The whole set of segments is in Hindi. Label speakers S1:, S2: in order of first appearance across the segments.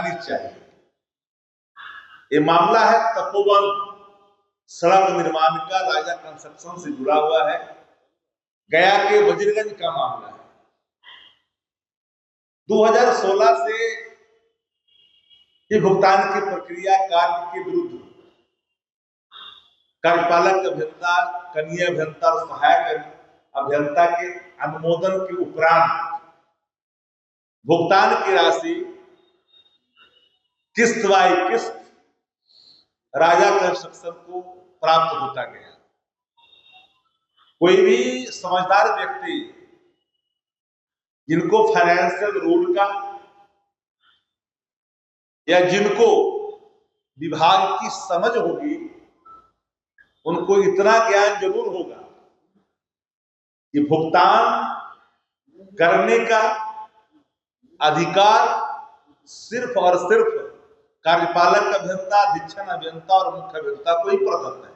S1: जानी चाहिए। ये मामला है तपोवन सड़क निर्माण का, राजा कंस्ट्रक्शन से जुड़ा हुआ है। गया के वजीरगंज का मामला है। 2016 से ये भुगतान की प्रक्रिया कार्य के विरुद्ध कार्यपालक अभियंता, कनीय अभियंता और सहायक अभियंता के अनुमोदन के उपरांत भुगतान की राशि किस्त बाई किस्त राजा कंस्ट्रक्शन को प्राप्त होता गया। कोई भी समझदार व्यक्ति जिनको फाइनेंशियल रूल का या जिनको विभाग की समझ होगी, उनको इतना ज्ञान जरूर होगा कि भुगतान करने का अधिकार सिर्फ और सिर्फ कार्यपालक अभियंता, अधीक्षण अभियंता और मुख्य अभियंता को ही प्रदत्त है।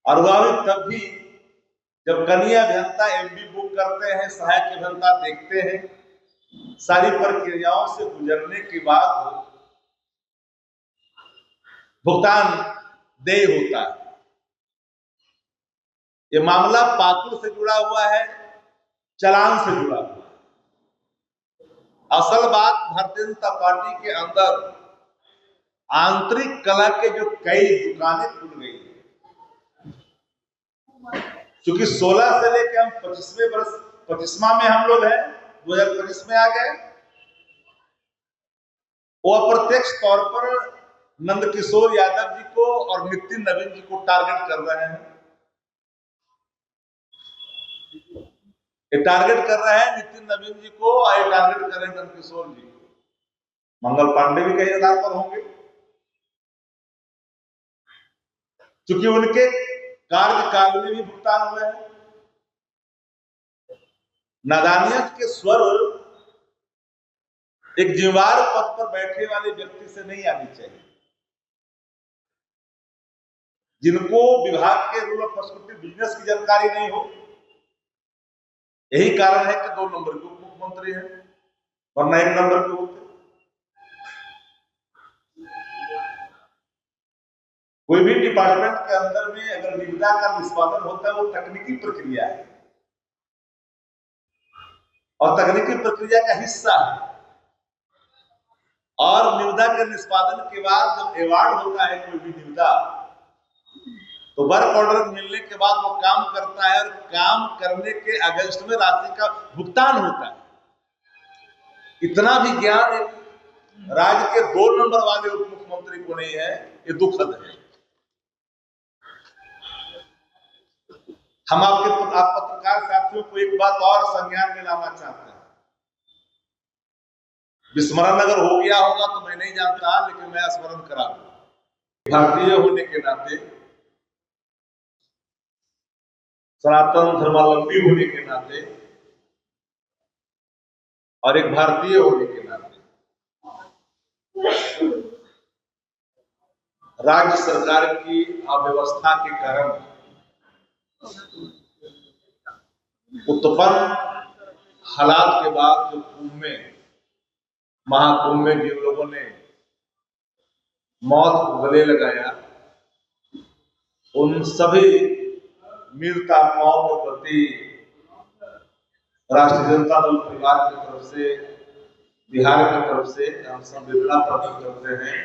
S1: और वह भी तब भी जब कनीय अभियंता एमबी बुक करते हैं, सहायक अभियंता देखते हैं, सारी प्रक्रियाओं से गुजरने के बाद भुगतान देय होता है। ये मामला पाकुड़ से जुड़ा हुआ है, चालान से जुड़ा हुआ है। असल बात भारतीय जनता पार्टी के अंदर आंतरिक कला के जो कई दुकानें खुल गई है, क्योंकि 16 से लेकर हम 25वें वर्ष 25वां में हम लोग हैं, 2025 में आ गए। वो अप्रत्यक्ष तौर पर नंदकिशोर यादव जी को और नितिन नवीन जी को टारगेट कर रहे हैं। ये टारगेट कर रहे हैं नितिन नवीन जी को और ये टारगेट कर रहे हैं नंदकिशोर जी को। मंगल पांडे भी कई आधार पर होंगे, क्योंकि उनके कार्यकाल में भी भुगतान हुए हैं। नादानियत के स्वर एक जिम्मेदार पद पर बैठे वाले व्यक्ति से नहीं आनी चाहिए। जिनको विभाग के रूल ऑफ एक्सक्यूटिव बिजनेस की जानकारी नहीं हो, यही कारण है कि 2 नंबर के उप मुख्यमंत्री हैं, वरना 1 नंबर के होते। कोई भी डिपार्टमेंट के अंदर में अगर निविदा का निष्पादन होता है, वो तकनीकी प्रक्रिया है और तकनीकी प्रक्रिया का हिस्सा है। और निविदा के निष्पादन के बाद जब अवार्ड होता है कोई भी निविदा, तो वर्क ऑर्डर मिलने के बाद वो काम करता है और काम करने के अगेंस्ट में राशि का भुगतान होता है। इतना भी ज्ञान राज्य के 2 नंबर वाले उप मुख्यमंत्री को नहीं है, ये दुखद है। हम आप पत्रकार साथियों को एक बात और संज्ञान में लाना चाहते हैं। विस्मरण अगर हो गया होगा तो मैं नहीं जानता, लेकिन मैं स्मरण करा दूं। भारतीय होने के नाते, सनातन धर्मावलंबी होने के नाते और एक भारतीय होने के नाते राज्य सरकार की अव्यवस्था के कारण उत्पन्न हालात के बाद जो कुंभ में, महाकुंभ में जिन लोगों ने मौत को गले लगाया, उन सभी मृत आत्माओं के प्रति राष्ट्रीय जनता दल परिवार की तरफ से, बिहार की तरफ से हम संवेदना प्रकट करते हैं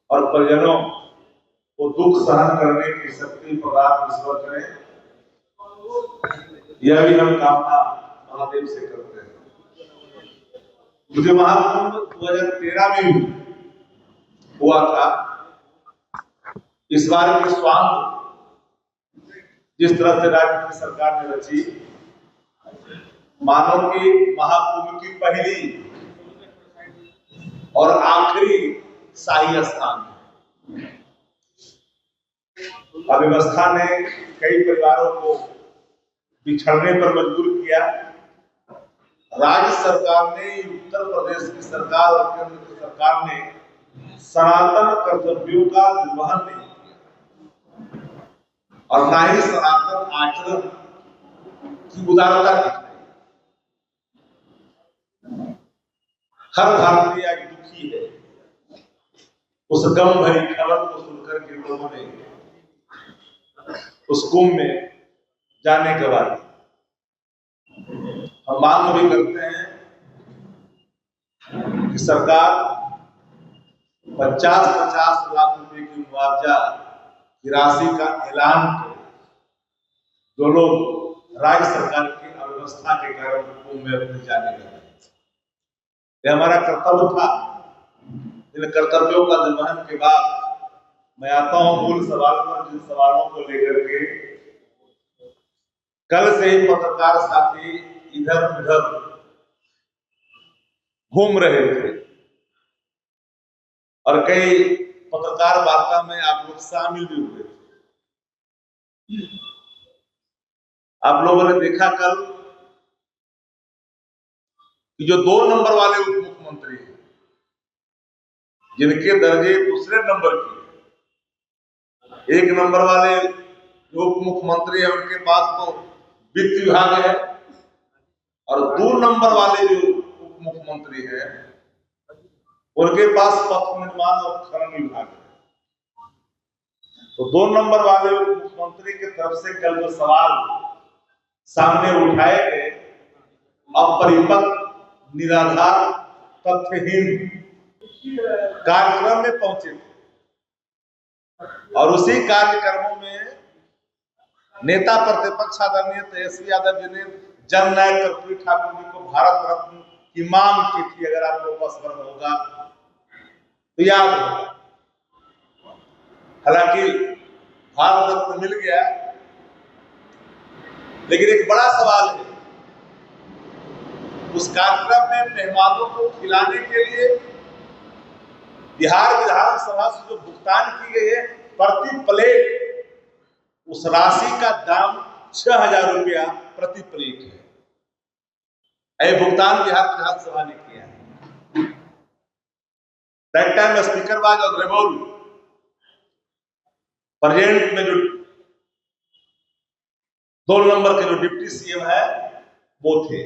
S1: और परिजनों को दुख सहन करने की शक्ति प्रदान ईश्वर करें, यह भी हम कामना महादेव से करते हैं। मुझे महाकुंभ 2013 में भी हुआ था। इस बार की स्वांग जिस तरह से राज्य की सरकार ने रची, मानो कि महाकुंभ की पहली और आखिरी शाही स्थान। अव्यवस्था ने कई परिवारों को बिछड़ने पर मजबूर किया। राज्य सरकार ने, उत्तर प्रदेश की सरकार और केंद्र की सरकार ने सनातन कर्तव्यों का निर्वहन नहीं किया और ना ही सनातन आचरण की उदारता दिखाई। हर भारतीय आज दुखी है उस गम भरी खबर को सुनकर के लोगों ने उस कुंभ में जाने के बाद हम मांग भी करते हैं कि सरकार 50-50 लाख रुपए की मुआवजा की राशि का ऐलान करे। जो लोग राज्य सरकार की अव्यवस्था के कारण कुंभ में अपने जाने लगे, यह हमारा कर्तव्य था। इन कर्तव्यों का निर्वहन के बाद मैं आता हूं मूल सवाल पर, जिन सवालों को लेकर के कल से ही पत्रकार साथी इधर उधर घूम रहे थे और कई पत्रकार वार्ता में आप लोग शामिल भी हुए थे। आप लोगों ने देखा कल कि जो 2 नंबर वाले उप मुख्यमंत्री हैं, जिनके दर्जे दूसरे नंबर की, 1 नंबर वाले जो उप मुख्यमंत्री है उनके पास तो वित्त विभाग है और 2 नंबर वाले जो उप मुख्यमंत्री है उनके पास पथ निर्माण और खनन विभाग है। तो 2 नंबर वाले उप मुख्यमंत्री की तरफ से कल जो सवाल सामने उठाए गए, अपरिपक्व, निराधार, तथ्यहीन कार्यक्रम में पहुंचे थे और उसी कार्यक्रमों में नेता प्रतिपक्ष आदरणीय तेजस्वी यादव जी ने जननायक कर्पूरी ठाकुर जी को भारत रत्न की मांग की थी। अगर आप लोगों को स्मरण होगा तो याद होगा। हालांकि भारत रत्न मिल गया, लेकिन एक बड़ा सवाल है, उस कार्यक्रम में मेहमानों को खिलाने के लिए बिहार विधानसभा से जो भुगतान की गई है प्रति प्लेट, उस राशि का दाम 6,000 रुपया प्रति प्लेट है। यह भुगतान बिहार विधानसभा ने किया है। That time speaker was honourable, present में जो 2 नंबर के जो डिप्टी सीएम है वो थे।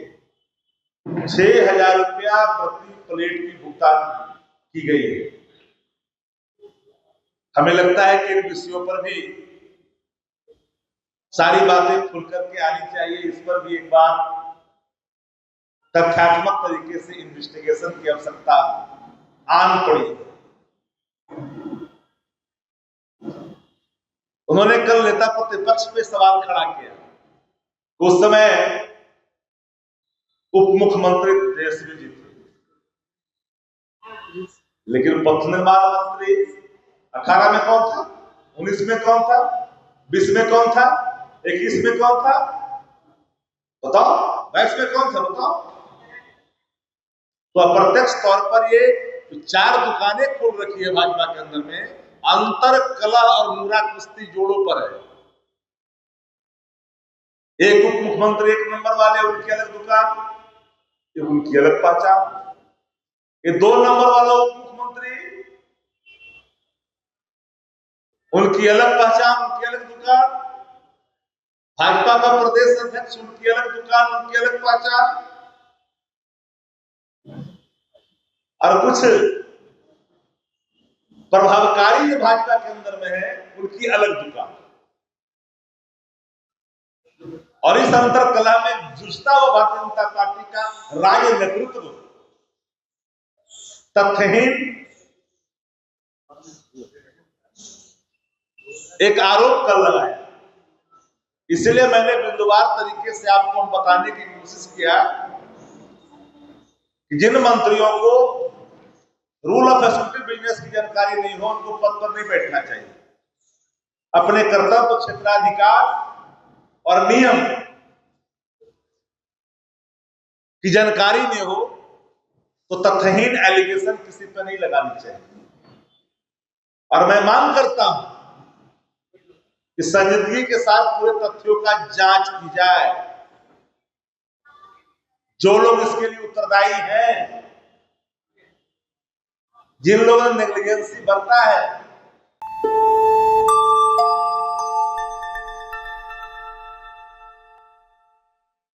S1: 6,000 रुपया प्रति प्लेट की भुगतान की गई है। हमें लगता है कि इन विषयों पर भी सारी बातें खुल करके आनी चाहिए। इस पर भी एक बार तथ्यात्मक तरीके से इन्वेस्टिगेशन की आवश्यकता आन पड़ी। उन्होंने कल नेता प्रतिपक्ष पे सवाल खड़ा किया। उस समय उप मुख्यमंत्री तेजस्वी जी थे, लेकिन पथ निर्माण मंत्री 18 में कौन था, 19 में कौन था, 20 में कौन था, 21 में कौन था, बताओ, 22 में कौन था, बताओ। तो अप्रत्यक्ष तौर पर ये 4 दुकानें खोल रखी है भाजपा के अंदर में, अंतर कला और मुरा कुश्ती जोड़ों पर है। एक उप मुख्यमंत्री 1 नंबर वाले, उनकी अलग दुकान, उनकी अलग पहचान। ये 2 नंबर वाला उप मुख्यमंत्री, उनकी अलग पहचान, उनकी अलग दुकान। भाजपा का प्रदेश अध्यक्ष, उनकी अलग दुकान, उनकी अलग पहचान। और कुछ प्रभावकारी जो भाजपा के अंदर में है उनकी अलग दुकान। और इस अंतर कला में जुझता हुआ भारतीय जनता पार्टी का राज्य नेतृत्व तथ्यहीन एक आरोप कर लगाया। इसलिए मैंने बिंदुवार तरीके से आपको बताने की कोशिश किया कि जिन मंत्रियों को रूल ऑफ एग्जीक्यूटिव बिजनेस की जानकारी नहीं हो उनको पद पर नहीं बैठना चाहिए। अपने कर्तव्य, क्षेत्राधिकार और नियम की जानकारी नहीं हो तो तथ्यहीन एलिगेशन किसी पर नहीं लगानी चाहिए। और मैं मांग करता हूं कि संजीदगी के साथ पूरे तथ्यों का जांच की जाए। जो लोग इसके लिए उत्तरदायी हैं, जिन लोगों ने नेग्लिजेंसी बरता है,